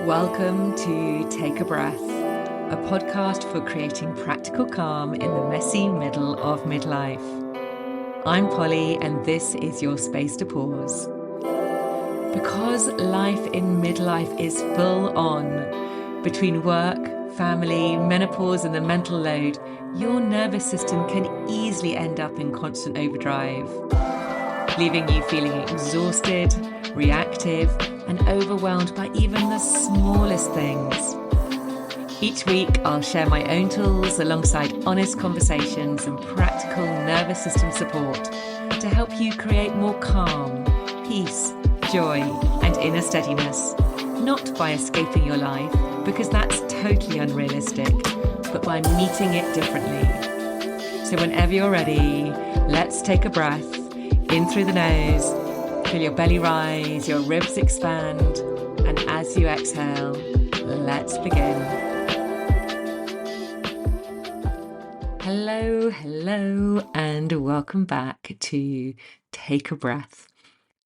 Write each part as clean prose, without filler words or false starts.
Welcome to Take a Breath, a podcast for creating practical calm in the messy middle of midlife. I'm Polly, and this is your space to pause. Because life in midlife is full on, between work, family, menopause, and the mental load, your nervous system can easily end up in constant overdrive, leaving you feeling exhausted, reactive, and overwhelmed by even the smallest things. Each week, I'll share my own tools alongside honest conversations and practical nervous system support to help you create more calm, peace, joy, and inner steadiness, not by escaping your life, because that's totally unrealistic, but by meeting it differently. So whenever you're ready, let's take a breath in through the nose. Feel your belly rise, your ribs expand, and as you exhale, let's begin. Hello, and welcome back to Take a Breath.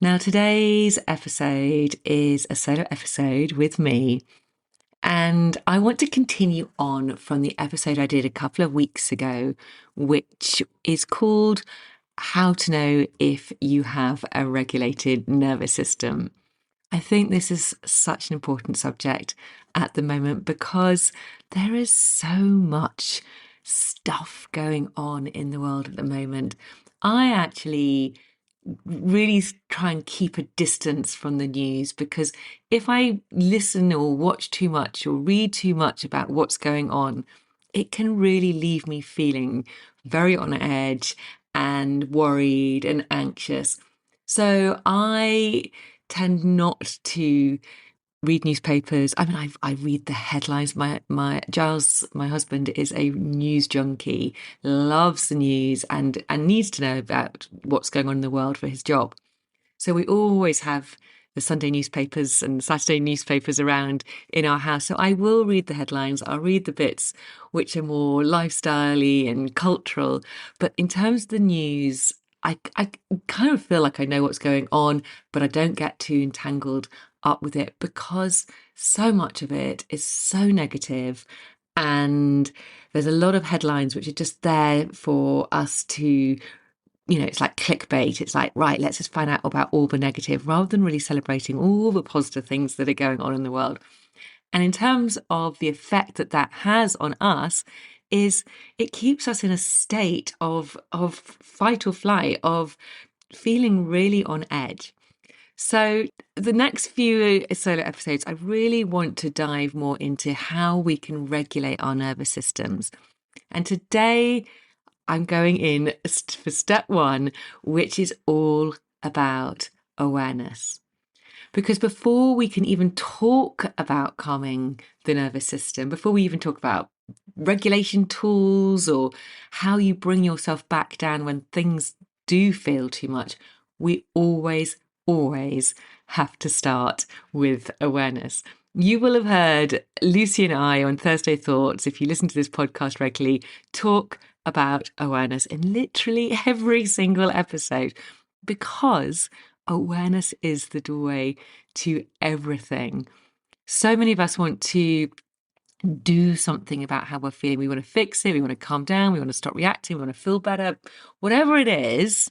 Now, today's episode is a solo episode with me, and I want to continue on from the episode I did a couple of weeks ago, which is called How to Know If You Have a Regulated Nervous System. I think this is such an important subject at the moment because there is so much stuff going on in the world at the moment. I actually really try and keep a distance from the news because if I listen or watch too much or read too much about what's going on, it can really leave me feeling very on edge and worried and anxious. So I tend not to read newspapers. I mean, I read the headlines. My Giles, my husband, is a news junkie, loves the news and needs to know about what's going on in the world for his job. So we always have the Sunday newspapers and Saturday newspapers around in our house. So I will read the headlines. I'll read the bits which are more lifestyle-y and cultural. But in terms of the news, I kind of feel like I know what's going on, but I don't get too entangled up with it because so much of it is so negative, and there's a lot of headlines which are just there for us to, it's like clickbait. It's like, right, let's just find out about all the negative rather than really celebrating all the positive things that are going on in the world. And in terms of the effect that that has on us, is it keeps us in a state of fight or flight, of feeling really on edge. So the next few solo episodes, I really want to dive more into how we can regulate our nervous systems. And today I'm going in for step one, which is all about awareness. Because before we can even talk about calming the nervous system, before we even talk about regulation tools or how you bring yourself back down when things do feel too much, we always have to start with awareness. You will have heard Lucy and I on Thursday Thoughts, if you listen to this podcast regularly, talk about awareness in literally every single episode, because awareness is the doorway to everything. So many of us want to do something about how we're feeling. We want to fix it. We want to calm down. We want to stop reacting. We want to feel better. Whatever it is,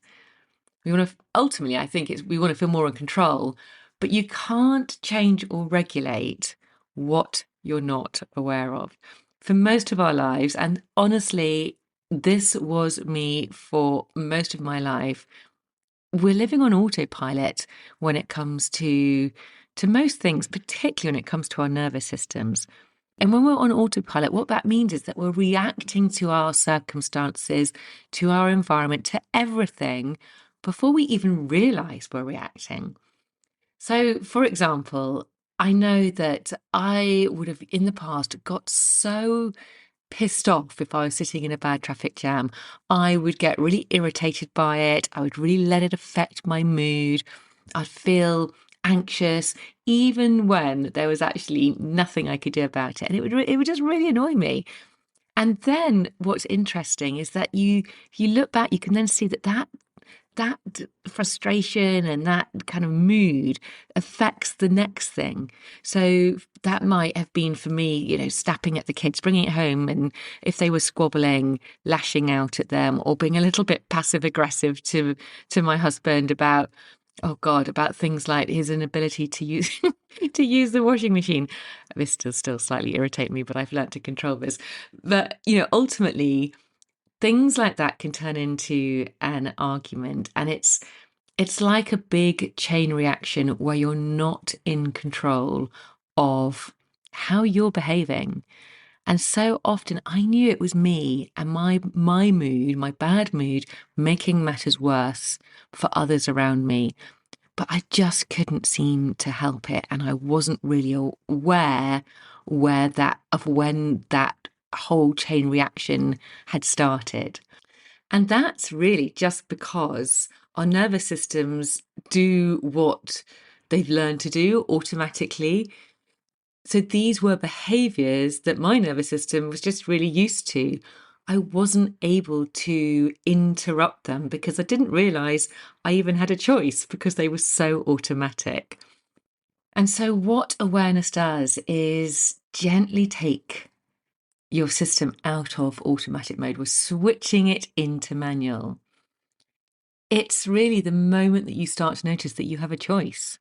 we want to, ultimately, I think we want to feel more in control, but you can't change or regulate what you're not aware of. For most of our lives, and honestly, this was me for most of my life, we're living on autopilot when it comes to most things, particularly when it comes to our nervous systems. And when we're on autopilot, what that means is that we're reacting to our circumstances, to our environment, to everything before we even realize we're reacting. So, for example, I know that I would have in the past got so pissed off if I was sitting in a bad traffic jam. I would get really irritated by it. I would really let it affect my mood. I'd feel anxious, even when there was actually nothing I could do about it. And it would just really annoy me. And then what's interesting is that if you look back, you can then see that that frustration and that kind of mood affects the next thing. So that might have been for me, snapping at the kids, bringing it home, and if they were squabbling, lashing out at them, or being a little bit passive aggressive to my husband about, oh God, about things like his inability to use to use the washing machine. This does still slightly irritate me, but I've learned to control this. But ultimately, things like that can turn into an argument, and it's like a big chain reaction where you're not in control of how you're behaving. And so often I knew it was me and my mood, my bad mood, making matters worse for others around me. But I just couldn't seem to help it. And I wasn't really aware when that whole chain reaction had started. And that's really just because our nervous systems do what they've learned to do automatically. So these were behaviors that my nervous system was just really used to. I wasn't able to interrupt them because I didn't realize I even had a choice because they were so automatic. And so what awareness does is gently take your system out of automatic mode. We're switching it into manual. It's really the moment that you start to notice that you have a choice.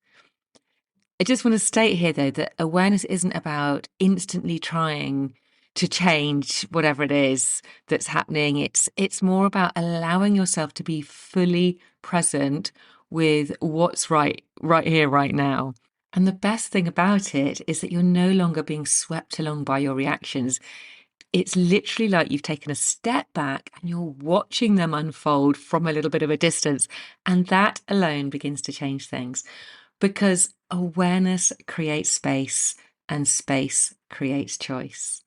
I just want to state here, though, that awareness isn't about instantly trying to change whatever it is that's happening. It's more about allowing yourself to be fully present with what's right here, right now. And the best thing about it is that you're no longer being swept along by your reactions. It's literally like you've taken a step back and you're watching them unfold from a little bit of a distance. And that alone begins to change things, because awareness creates space and space creates choice.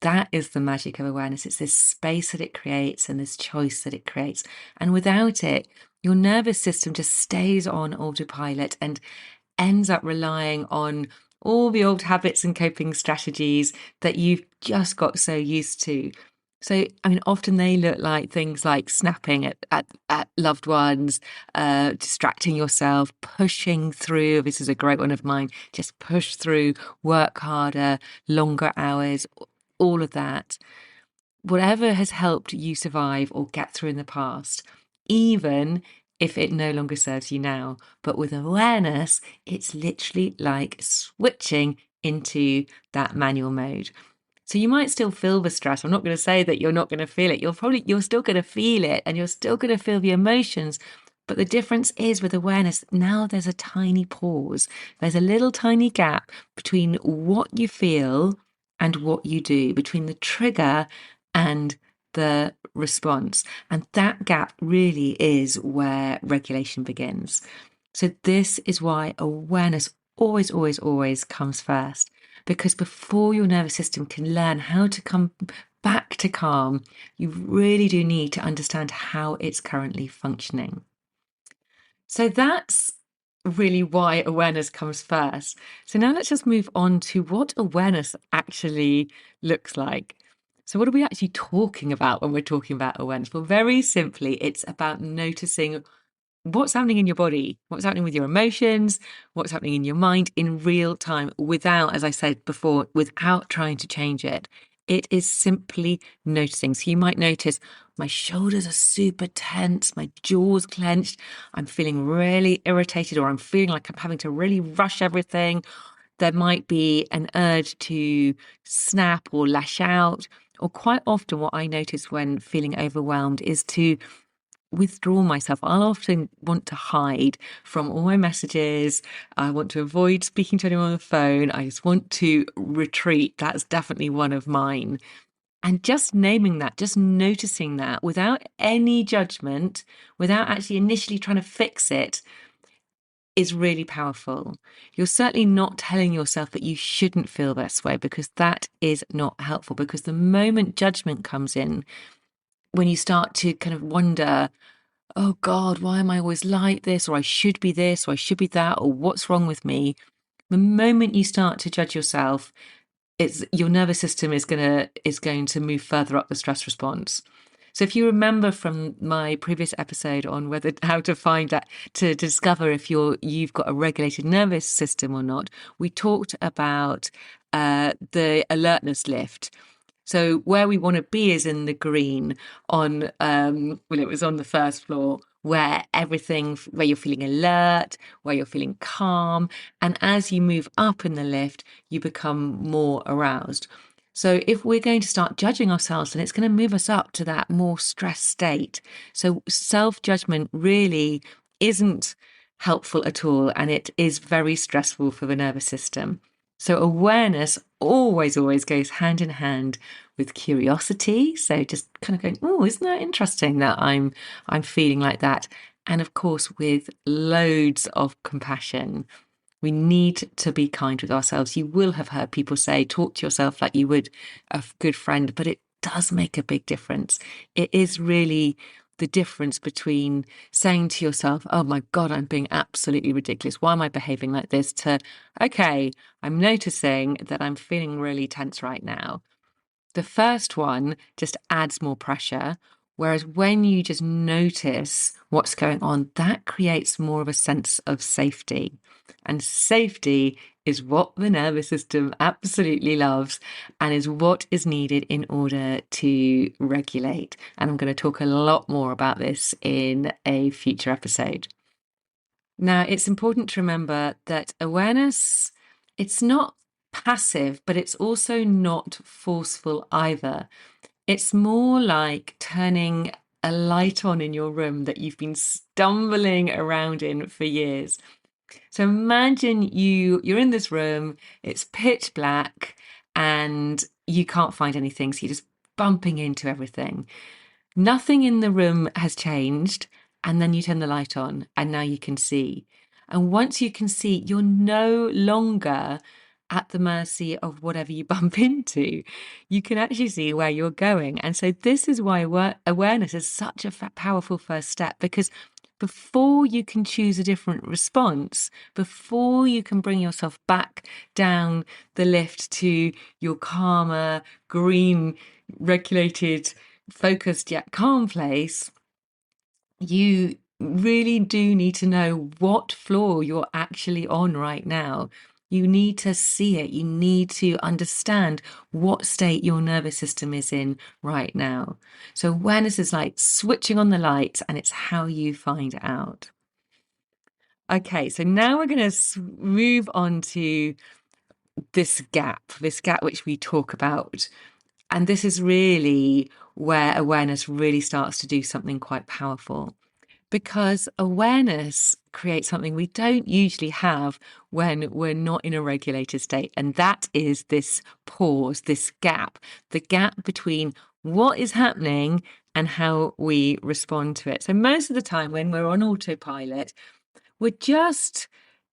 That is the magic of awareness. It's this space that it creates and this choice that it creates. And without it, your nervous system just stays on autopilot and ends up relying on all the old habits and coping strategies that you've just got so used to. So, I mean, often they look like things like snapping at loved ones, distracting yourself, pushing through. This is a great one of mine. Just push through, work harder, longer hours, all of that. Whatever has helped you survive or get through in the past, even if it no longer serves you now. But with awareness, it's literally like switching into that manual mode. So you might still feel the stress. I'm not going to say that you're not going to feel it. You're still going to feel it and you're still going to feel the emotions. But the difference is with awareness, now there's a tiny pause. There's a little tiny gap between what you feel and what you do, between the trigger and the response. And that gap really is where regulation begins. So this is why awareness always, always, always comes first. Because before your nervous system can learn how to come back to calm, you really do need to understand how it's currently functioning. So that's really why awareness comes first. So now let's just move on to what awareness actually looks like. So what are we actually talking about when we're talking about awareness? Well, very simply, it's about noticing what's happening in your body, what's happening with your emotions, what's happening in your mind in real time without, as I said before, without trying to change it. It is simply noticing. So you might notice my shoulders are super tense, my jaw's clenched, I'm feeling really irritated, or I'm feeling like I'm having to really rush everything. There might be an urge to snap or lash out. Or quite often what I notice when feeling overwhelmed is to withdraw myself. I'll often want to hide from all my messages. I want to avoid speaking to anyone on the phone. I just want to retreat. That's definitely one of mine. And just naming that, just noticing that without any judgment, without actually initially trying to fix it, is really powerful. You're certainly not telling yourself that you shouldn't feel this way, because that is not helpful. Because the moment judgment comes in, when you start to kind of wonder, oh God, why am I always like this? Or I should be this, or I should be that, or what's wrong with me? The moment you start to judge yourself, your nervous system is going to move further up the stress response. So if you remember from my previous episode on whether how to find out to discover if you've got a regulated nervous system or not, we talked about the alertness lift. So where we want to be is in the green on well, it was on the first floor where where you're feeling alert, where you're feeling calm, and as you move up in the lift, you become more aroused. So if we're going to start judging ourselves, then it's going to move us up to that more stressed state. So self-judgment really isn't helpful at all, and it is very stressful for the nervous system. So awareness always goes hand in hand with curiosity. So just kind of going, oh, isn't that interesting that I'm feeling like that? And of course, with loads of compassion. We need to be kind with ourselves. You will have heard people say, talk to yourself like you would a good friend, but it does make a big difference. It is really the difference between saying to yourself, oh my God, I'm being absolutely ridiculous. Why am I behaving like this? To, okay, I'm noticing that I'm feeling really tense right now. The first one just adds more pressure. Whereas when you just notice what's going on, that creates more of a sense of safety. And safety is what the nervous system absolutely loves and is what is needed in order to regulate. And I'm going to talk a lot more about this in a future episode. Now, it's important to remember that awareness, it's not passive, but it's also not forceful either. It's more like turning a light on in your room that you've been stumbling around in for years. So imagine you're in this room, it's pitch black, and you can't find anything. So you're just bumping into everything. Nothing in the room has changed. And then you turn the light on and now you can see. And once you can see, you're no longer at the mercy of whatever you bump into. You can actually see where you're going. And so this is why awareness is such a powerful first step, because before you can choose a different response, before you can bring yourself back down the lift to your calmer, green, regulated, focused yet calm place, you really do need to know what floor you're actually on right now. You need to see it. You need to understand what state your nervous system is in right now. So awareness is like switching on the lights, and it's how you find out. Okay, so now we're going to move on to this gap which we talk about. And this is really where awareness really starts to do something quite powerful. Because awareness creates something we don't usually have when we're not in a regulated state. And that is this pause, this gap, the gap between what is happening and how we respond to it. So most of the time when we're on autopilot, we're just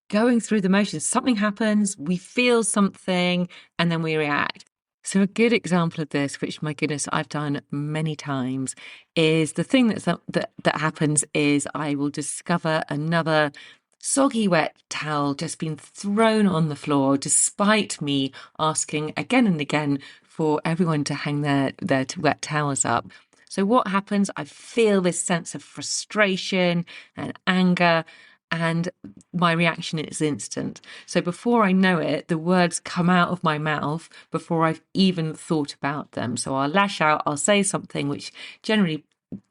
going through the motions. Something happens, we feel something, and then we react. So a good example of this, which, my goodness, I've done many times, is the thing that happens is I will discover another soggy wet towel just being thrown on the floor, despite me asking again and again for everyone to hang their wet towels up. So what happens? I feel this sense of frustration and anger, and my reaction is instant. So before I know it, the words come out of my mouth before I've even thought about them. So I'll lash out, I'll say something which generally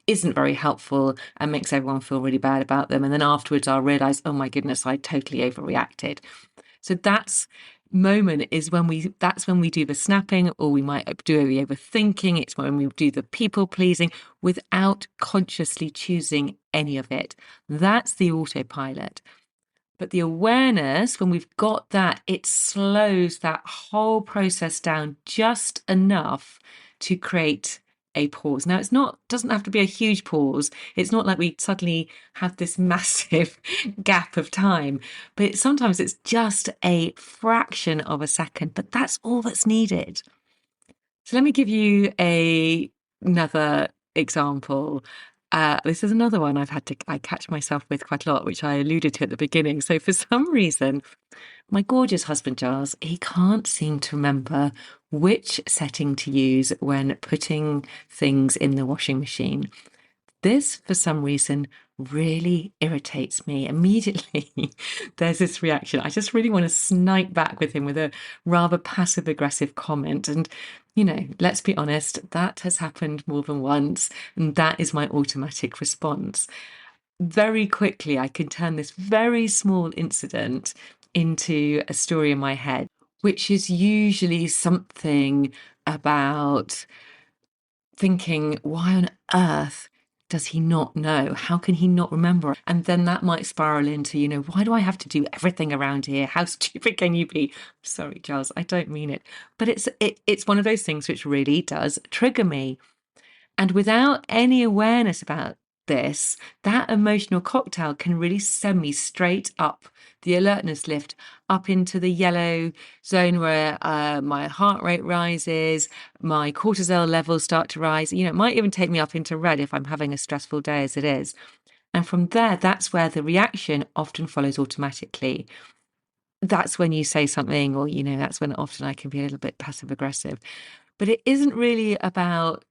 isn't very helpful and makes everyone feel really bad about them. And then afterwards I'll realize, oh my goodness, I totally overreacted. So that's moment is that's when we do the snapping, or we might do the overthinking. It's when we do the people pleasing without consciously choosing any of it. That's the autopilot. But the awareness, when we've got that, it slows that whole process down just enough to create a pause. Now, doesn't have to be a huge pause. It's not like we suddenly have this massive gap of time, but sometimes it's just a fraction of a second, but that's all that's needed. So let me give you another example. This is another one I catch myself with quite a lot, which I alluded to at the beginning. So for some reason, my gorgeous husband, Giles, he can't seem to remember which setting to use when putting things in the washing machine. This, for some reason, really irritates me. Immediately, there's this reaction. I just really want to snipe back with him with a rather passive aggressive comment. And, let's be honest, that has happened more than once. And that is my automatic response. Very quickly, I can turn this very small incident into a story in my head, which is usually something about thinking, why on earth does he not know? How can he not remember? And then that might spiral into, why do I have to do everything around here? How stupid can you be? Sorry, Charles, I don't mean it. But it's one of those things which really does trigger me. And without any awareness about this, that emotional cocktail can really send me straight up the alertness lift, up into the yellow zone where my heart rate rises, my cortisol levels start to rise. It might even take me up into red if I'm having a stressful day as it is. And from there, that's where the reaction often follows automatically. That's when you say something, or, that's when often I can be a little bit passive aggressive. But it isn't really about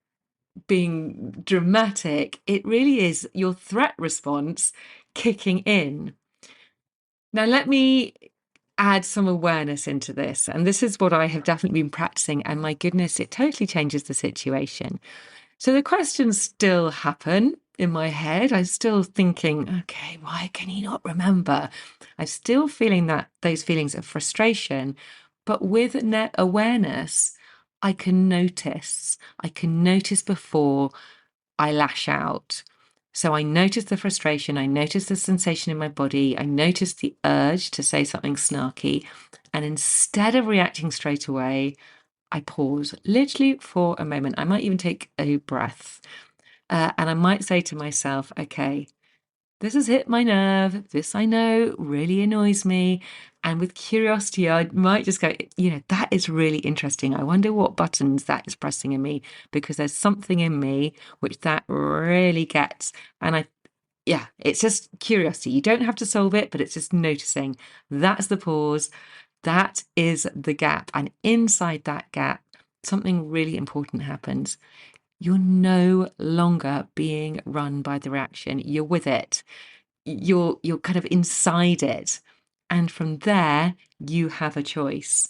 being dramatic. It really is your threat response kicking in. Now, let me add some awareness into this. And this is what I have definitely been practicing. And my goodness, it totally changes the situation. So the questions still happen in my head. I'm still thinking, okay, why can he not remember? I'm still feeling those feelings of frustration. But with awareness, I can notice before I lash out. So I notice the frustration, I notice the sensation in my body, I notice the urge to say something snarky. And instead of reacting straight away, I pause literally for a moment. I might even take a breath. And I might say to myself, okay, this has hit my nerve. This, I know, really annoys me. And with curiosity, I might just go, that is really interesting. I wonder what buttons that is pressing in me, because there's something in me which that really gets. And it's just curiosity. You don't have to solve it, but it's just noticing. That's the pause. That is the gap. And inside that gap, something really important happens. You're no longer being run by the reaction. You're with it. You're kind of inside it. And from there, you have a choice.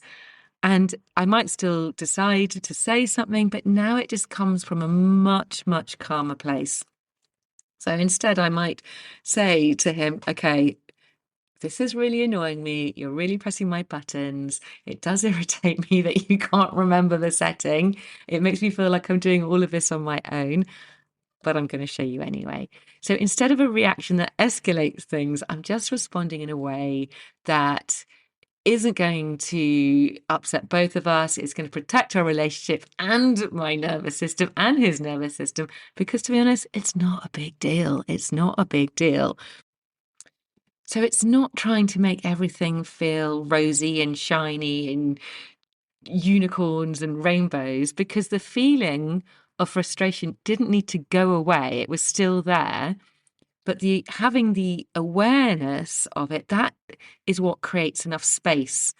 And I might still decide to say something, but now it just comes from a much, much calmer place. So instead, I might say to him, okay, this is really annoying me. You're really pressing my buttons. It does irritate me that you can't remember the setting. It makes me feel like I'm doing all of this on my own, but I'm going to show you anyway. So instead of a reaction that escalates things, I'm just responding in a way that isn't going to upset both of us. It's going to protect our relationship and my nervous system and his nervous system, because to be honest, it's not a big deal. It's not a big deal. So it's not trying to make everything feel rosy and shiny and unicorns and rainbows, because the feeling of frustration didn't need to go away. It was still there. But having the awareness of it, that is what creates enough space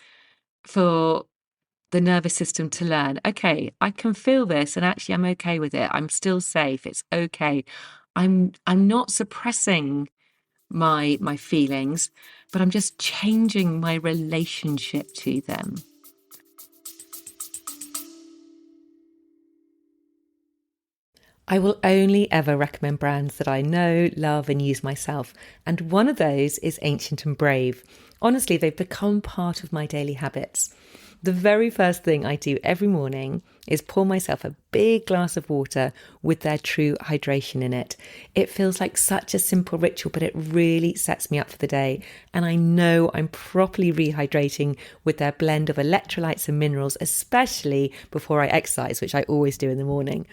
for the nervous system to learn, okay, I can feel this and actually I'm okay with it. I'm still safe. It's okay. I'm not suppressing my feelings, but I'm just changing my relationship to them. I will only ever recommend brands that I know, love, and use myself. And one of those is Ancient and Brave. Honestly, they've become part of my daily habits. The very first thing I do every morning is pour myself a big glass of water with their true hydration in it. It feels like such a simple ritual, but it really sets me up for the day. And I know I'm properly rehydrating with their blend of electrolytes and minerals, especially before I exercise, which I always do in the morning.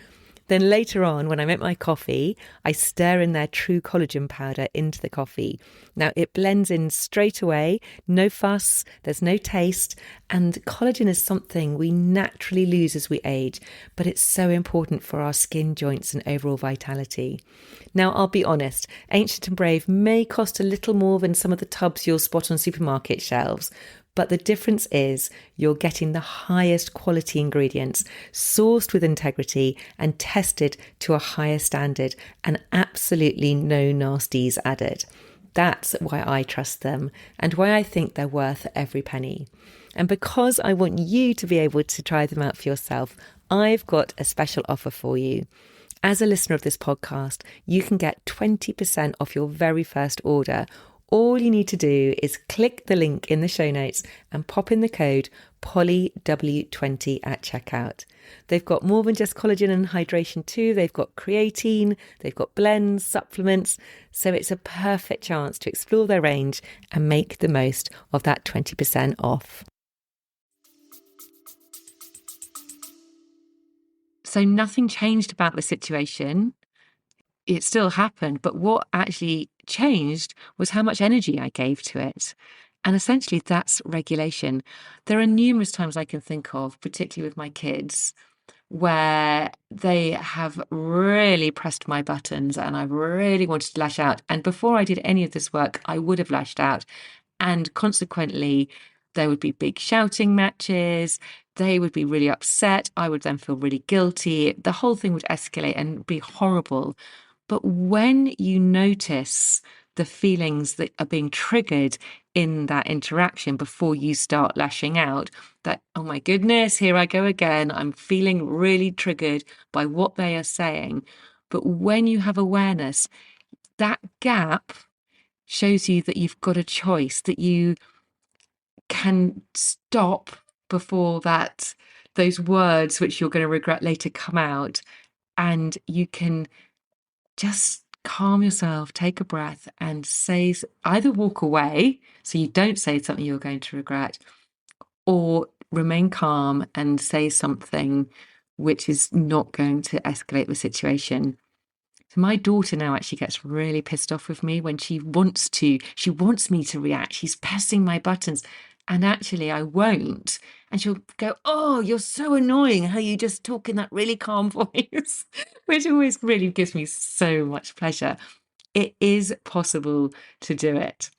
Then later on, when I make my coffee, I stir in their true collagen powder into the coffee. Now, it blends in straight away, no fuss, there's no taste, and collagen is something we naturally lose as we age, but it's so important for our skin, joints, and overall vitality. Now, I'll be honest, Ancient and Brave may cost a little more than some of the tubs you'll spot on supermarket shelves, But the difference is you're getting the highest quality ingredients, sourced with integrity and tested to a higher standard, and absolutely no nasties added. That's why I trust them and why I think they're worth every penny. And because I want you to be able to try them out for yourself, I've got a special offer for you. As a listener of this podcast, you can get 20% off your very first order. All you need to do is click the link in the show notes and pop in the code POLLYW20 at checkout. They've got more than just collagen and hydration too. They've got creatine, they've got blends, supplements. So it's a perfect chance to explore their range and make the most of that 20% off. So nothing changed about the situation. It still happened, but what actually changed was how much energy I gave to it. And essentially that's regulation. There are numerous times I can think of, particularly with my kids, where they have really pressed my buttons and I really wanted to lash out. And before I did any of this work, I would have lashed out. And consequently, there would be big shouting matches. They would be really upset. I would then feel really guilty. The whole thing would escalate and be horrible. But when you notice the feelings that are being triggered in that interaction before you start lashing out, that, oh my goodness, here I go again. I'm feeling really triggered by what they are saying. But when you have awareness, that gap shows you that you've got a choice, that you can stop before those words which you're going to regret later come out, and you can just calm yourself, take a breath and say, either walk away so you don't say something you're going to regret, or remain calm and say something which is not going to escalate the situation. So my daughter now actually gets really pissed off with me when she wants me to react. She's pressing my buttons and actually I won't. And she'll go, oh, you're so annoying how you just talk in that really calm voice, which always really gives me so much pleasure. It is possible to do it.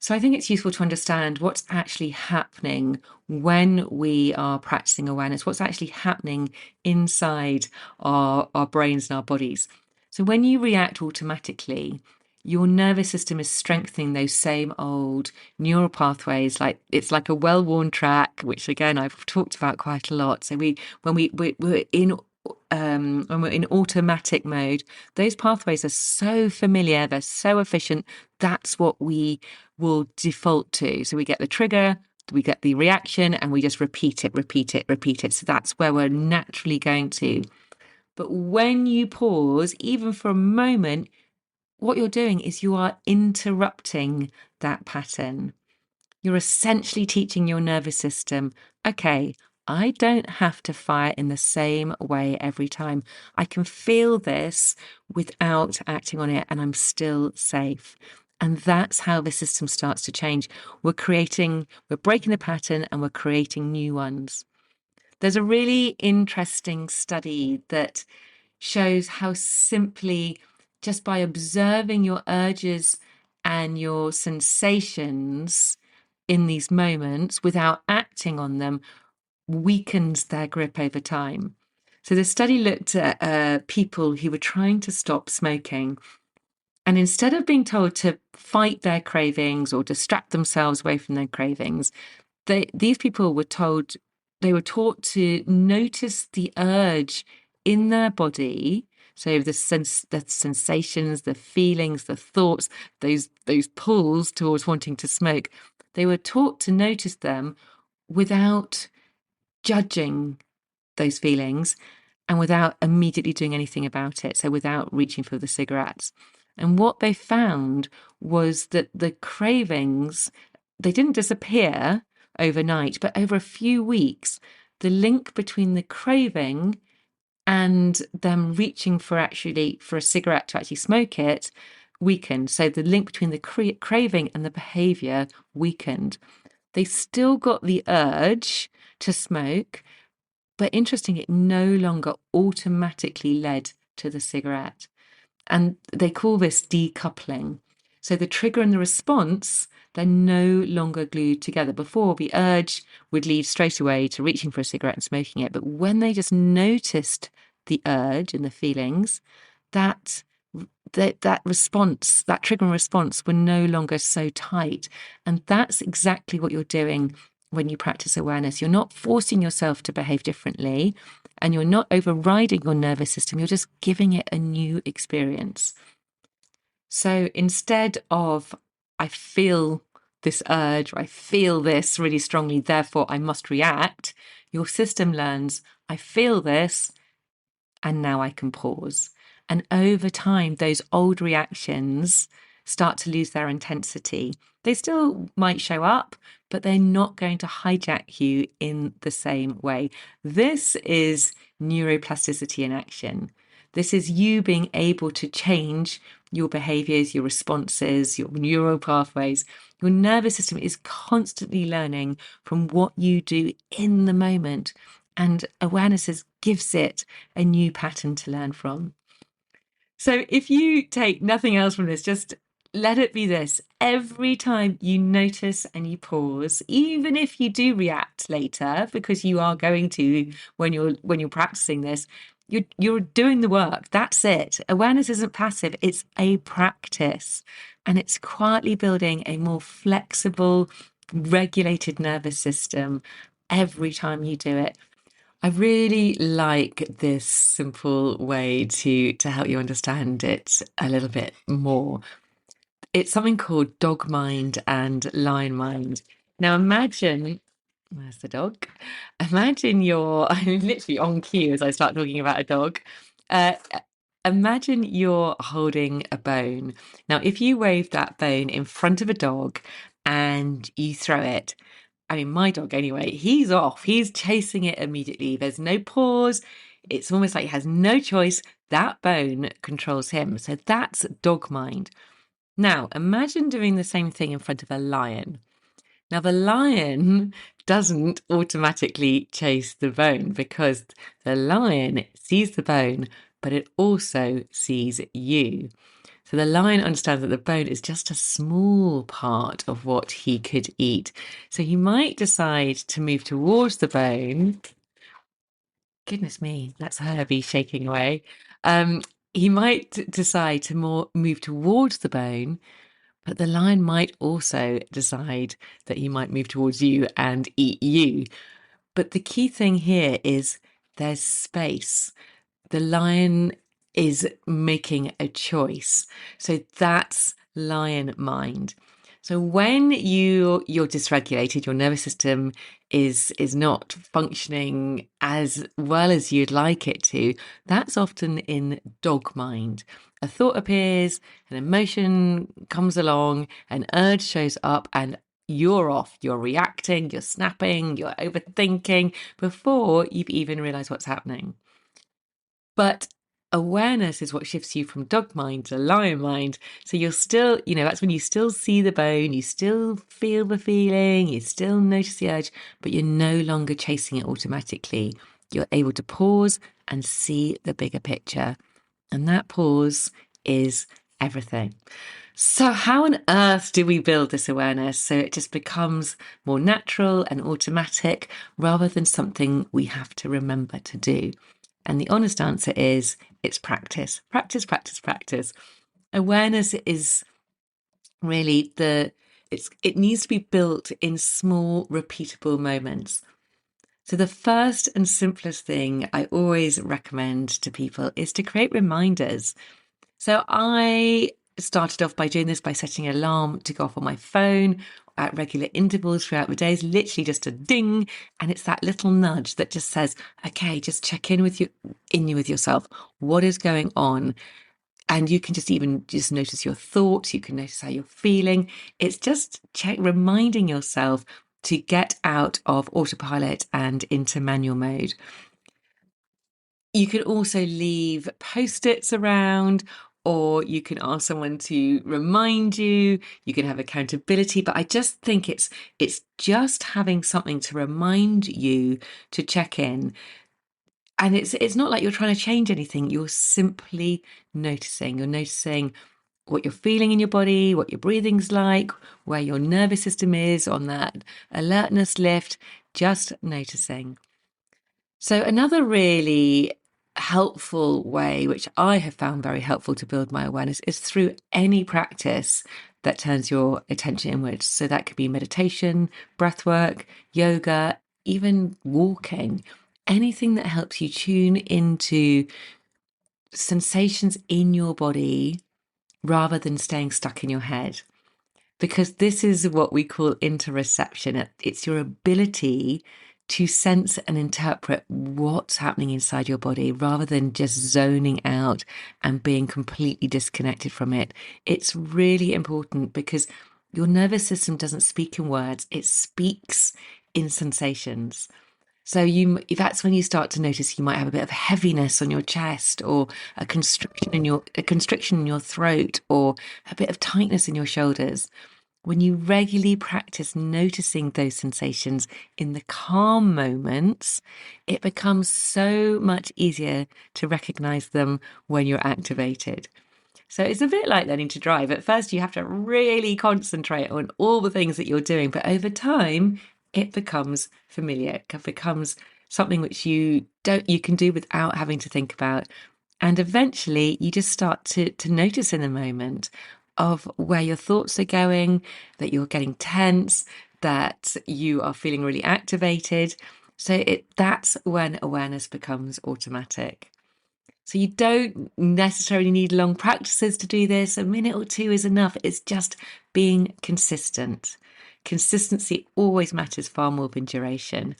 So I think it's useful to understand what's actually happening when we are practicing awareness, what's actually happening inside our brains and our bodies. So when you react automatically, your nervous system is strengthening those same old neural pathways. Like it's like a well-worn track, which again I've talked about quite a lot. So we're in automatic mode, those pathways are so familiar, they're so efficient. That's what we will default to. So we get the trigger, we get the reaction, and we just repeat it. So that's where we're naturally going to. But when you pause, even for a moment, what you're doing is you are interrupting that pattern. You're essentially teaching your nervous system, okay, I don't have to fire in the same way every time. I can feel this without acting on it and I'm still safe. And that's how the system starts to change. We're breaking the pattern and we're creating new ones. There's a really interesting study that shows how simply, just by observing your urges and your sensations in these moments without acting on them, weakens their grip over time. So the study looked at people who were trying to stop smoking. And instead of being told to fight their cravings or distract themselves away from their cravings, these people were taught to notice the urge in their body. So the sensations, the feelings, the thoughts, those pulls towards wanting to smoke, they were taught to notice them without judging those feelings and without immediately doing anything about it. So without reaching for the cigarettes. And what they found was that the cravings, they didn't disappear overnight, but over a few weeks, the link between the craving and them reaching for a cigarette to actually smoke it weakened. So the link between the craving and the behavior weakened. They still got the urge to smoke, but interesting, it no longer automatically led to the cigarette. And they call this decoupling. So the trigger and the response, They're no longer glued together. Before, the urge would lead straight away to reaching for a cigarette and smoking it. But when they just noticed the urge and the feelings, that response, that trigger and response, were no longer so tight. And that's exactly what you're doing when you practice awareness. You're not forcing yourself to behave differently, and you're not overriding your nervous system. You're just giving it a new experience. So instead of, I feel this urge, or I feel this really strongly, therefore I must react, your system learns, I feel this, and now I can pause. And over time, those old reactions start to lose their intensity. They still might show up, but they're not going to hijack you in the same way. This is neuroplasticity in action. This is you being able to change your behaviors, your responses, your neural pathways. Your nervous system is constantly learning from what you do in the moment, and awareness gives it a new pattern to learn from. So if you take nothing else from this, just let it be this. Every time you notice and you pause, even if you do react later, because you are going to when you're practicing this, you're doing the work. That's it. Awareness isn't passive, it's a practice. And it's quietly building a more flexible, regulated nervous system every time you do it. I really like this simple way to help you understand it a little bit more. It's something called dog mind and lion mind. Now imagine, where's the dog? Imagine I'm literally on cue as I start talking about a dog. Uh, Imagine you're holding a bone. Now, if you wave that bone in front of a dog and you throw it, I mean, my dog anyway, he's off. He's chasing it immediately. There's no pause. It's almost like he has no choice. That bone controls him. So that's dog mind. Now, imagine doing the same thing in front of a lion. Now, the lion doesn't automatically chase the bone because the lion sees the bone, but it also sees you. So the lion understands that the bone is just a small part of what he could eat. So he might decide to move towards the bone. Goodness me, that's Herbie shaking away. He might decide to move towards the bone, but the lion might also decide that he might move towards you and eat you. But the key thing here is there's space. The lion is making a choice. So that's lion mind. So when you're dysregulated, your nervous system is not functioning as well as you'd like it to, that's often in dog mind. A thought appears, an emotion comes along, an urge shows up, and you're off. You're reacting, you're snapping, you're overthinking before you've even realized what's happening. But awareness is what shifts you from dog mind to lion mind. So you're still, that's when you still see the bone, you still feel the feeling, you still notice the urge, but you're no longer chasing it automatically. You're able to pause and see the bigger picture. And that pause is everything. So how on earth do we build this awareness so it just becomes more natural and automatic rather than something we have to remember to do? And the honest answer is it's practice, practice, practice, practice. Awareness is really it needs to be built in small, repeatable moments. So the first and simplest thing I always recommend to people is to create reminders. So I started off by doing this by setting an alarm to go off on my phone at regular intervals throughout the days, literally just a ding. And it's that little nudge that just says, okay, just check in with yourself. What is going on? And you can just notice your thoughts. You can notice how you're feeling. It's just reminding yourself to get out of autopilot and into manual mode. You can also leave post-its around, or you can ask someone to remind you. You can have accountability, but I just think it's just having something to remind you to check in. And it's not like you're trying to change anything. You're simply noticing. You're noticing what you're feeling in your body, what your breathing's like, where your nervous system is on that alertness lift, just noticing. So another really helpful way, which I have found very helpful to build my awareness, is through any practice that turns your attention inwards. So that could be meditation, breathwork, yoga, even walking, anything that helps you tune into sensations in your body rather than staying stuck in your head. Because this is what we call interoception. It's your ability to sense and interpret what's happening inside your body rather than just zoning out and being completely disconnected from it. It's really important because your nervous system doesn't speak in words, it speaks in sensations. So that's when you start to notice you might have a bit of heaviness on your chest, or a constriction in your throat, or a bit of tightness in your shoulders. When you regularly practice noticing those sensations in the calm moments, it becomes so much easier to recognize them when you're activated. So it's a bit like learning to drive. At first, you have to really concentrate on all the things that you're doing, but over time, it becomes familiar. It becomes something which you can do without having to think about. And eventually, you just start to notice in the moment of where your thoughts are going, that you're getting tense, that you are feeling really activated. So that's when awareness becomes automatic. So you don't necessarily need long practices to do this. A minute or two is enough. It's just being consistent. Consistency always matters far more than duration.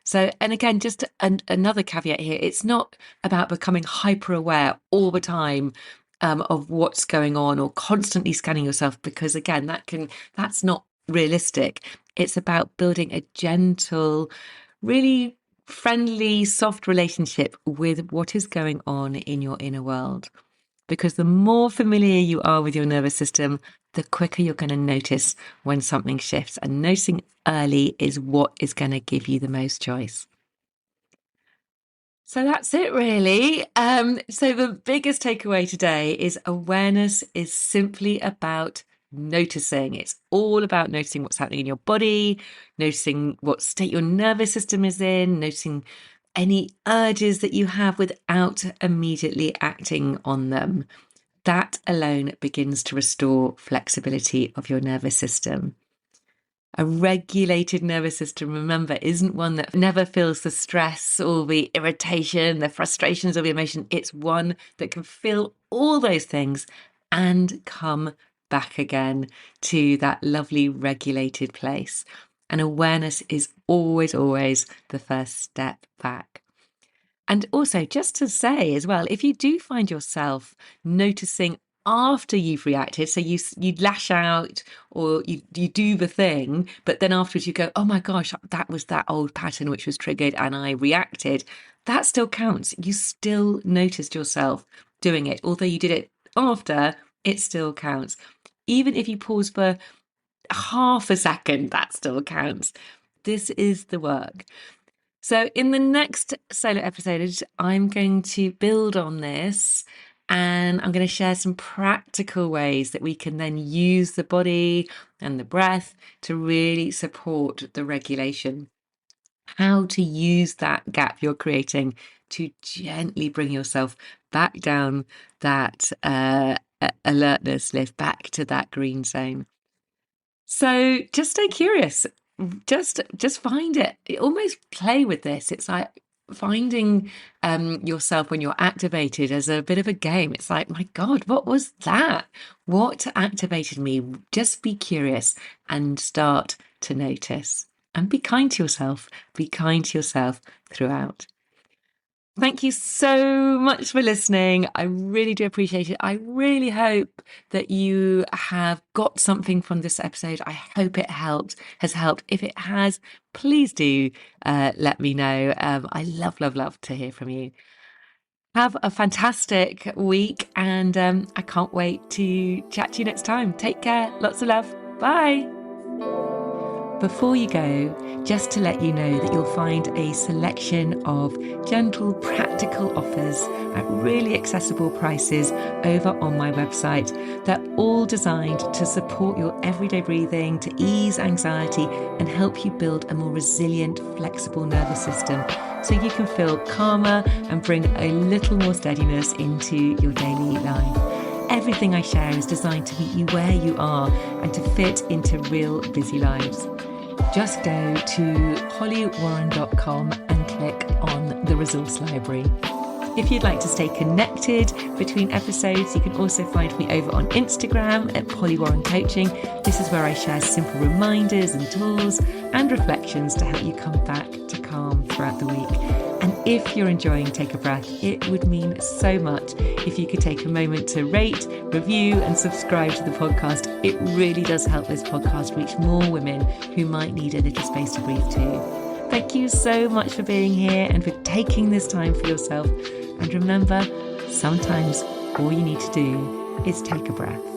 So, and again, just another caveat here, it's not about becoming hyper aware all the time of what's going on, or constantly scanning yourself, because again, that's not realistic. It's about building a gentle, really friendly, soft relationship with what is going on in your inner world. Because the more familiar you are with your nervous system, the quicker you're going to notice when something shifts. And noticing early is what is going to give you the most choice. So that's it, really. So the biggest takeaway today is awareness is simply about noticing. It's all about noticing what's happening in your body, noticing what state your nervous system is in, noticing any urges that you have without immediately acting on them. That alone begins to restore flexibility of your nervous system. A regulated nervous system, remember, isn't one that never feels the stress or the irritation, the frustrations or the emotion. It's one that can feel all those things and come back again to that lovely regulated place. And awareness is always, always the first step back. And also, just to say as well, if you do find yourself noticing after you've reacted, so you lash out or you do the thing, but then afterwards you go, oh my gosh, that was that old pattern which was triggered and I reacted, that still counts. You still noticed yourself doing it. Although you did it after, it still counts. Even if you pause for half a second, that still counts. This is the work. So in the next solo episode, I'm going to build on this, and I'm going to share some practical ways that we can then use the body and the breath to really support the regulation. How to use that gap you're creating to gently bring yourself back down that alertness lift, back to that green zone. So just stay curious. Just find it. Almost play with this. It's like finding yourself when you're activated as a bit of a game. It's like, my God, what was that? What activated me? Just be curious and start to notice. And be kind to yourself. Be kind to yourself throughout. Thank you so much for listening. I really do appreciate it. I really hope that you have got something from this episode. I hope it has helped. If it has, please do let me know. I love, love, love to hear from you. Have a fantastic week, and I can't wait to chat to you next time. Take care. Lots of love. Bye. Before you go, just to let you know that you'll find a selection of gentle, practical offers at really accessible prices over on my website. They're all designed to support your everyday breathing, to ease anxiety, and help you build a more resilient, flexible nervous system so you can feel calmer and bring a little more steadiness into your daily life. Everything I share is designed to meet you where you are and to fit into real busy lives. Just go to hollywarren.com and click on the resource library. If you'd like to stay connected between episodes, you can also find me over on Instagram at Polly Warren Coaching. This is where I share simple reminders and tools and reflections to help you come back to calm throughout the week. And if you're enjoying Take a Breath, it would mean so much if you could take a moment to rate, review, and subscribe to the podcast. It really does help this podcast reach more women who might need a little space to breathe too. Thank you so much for being here and for taking this time for yourself. And remember, sometimes all you need to do is take a breath.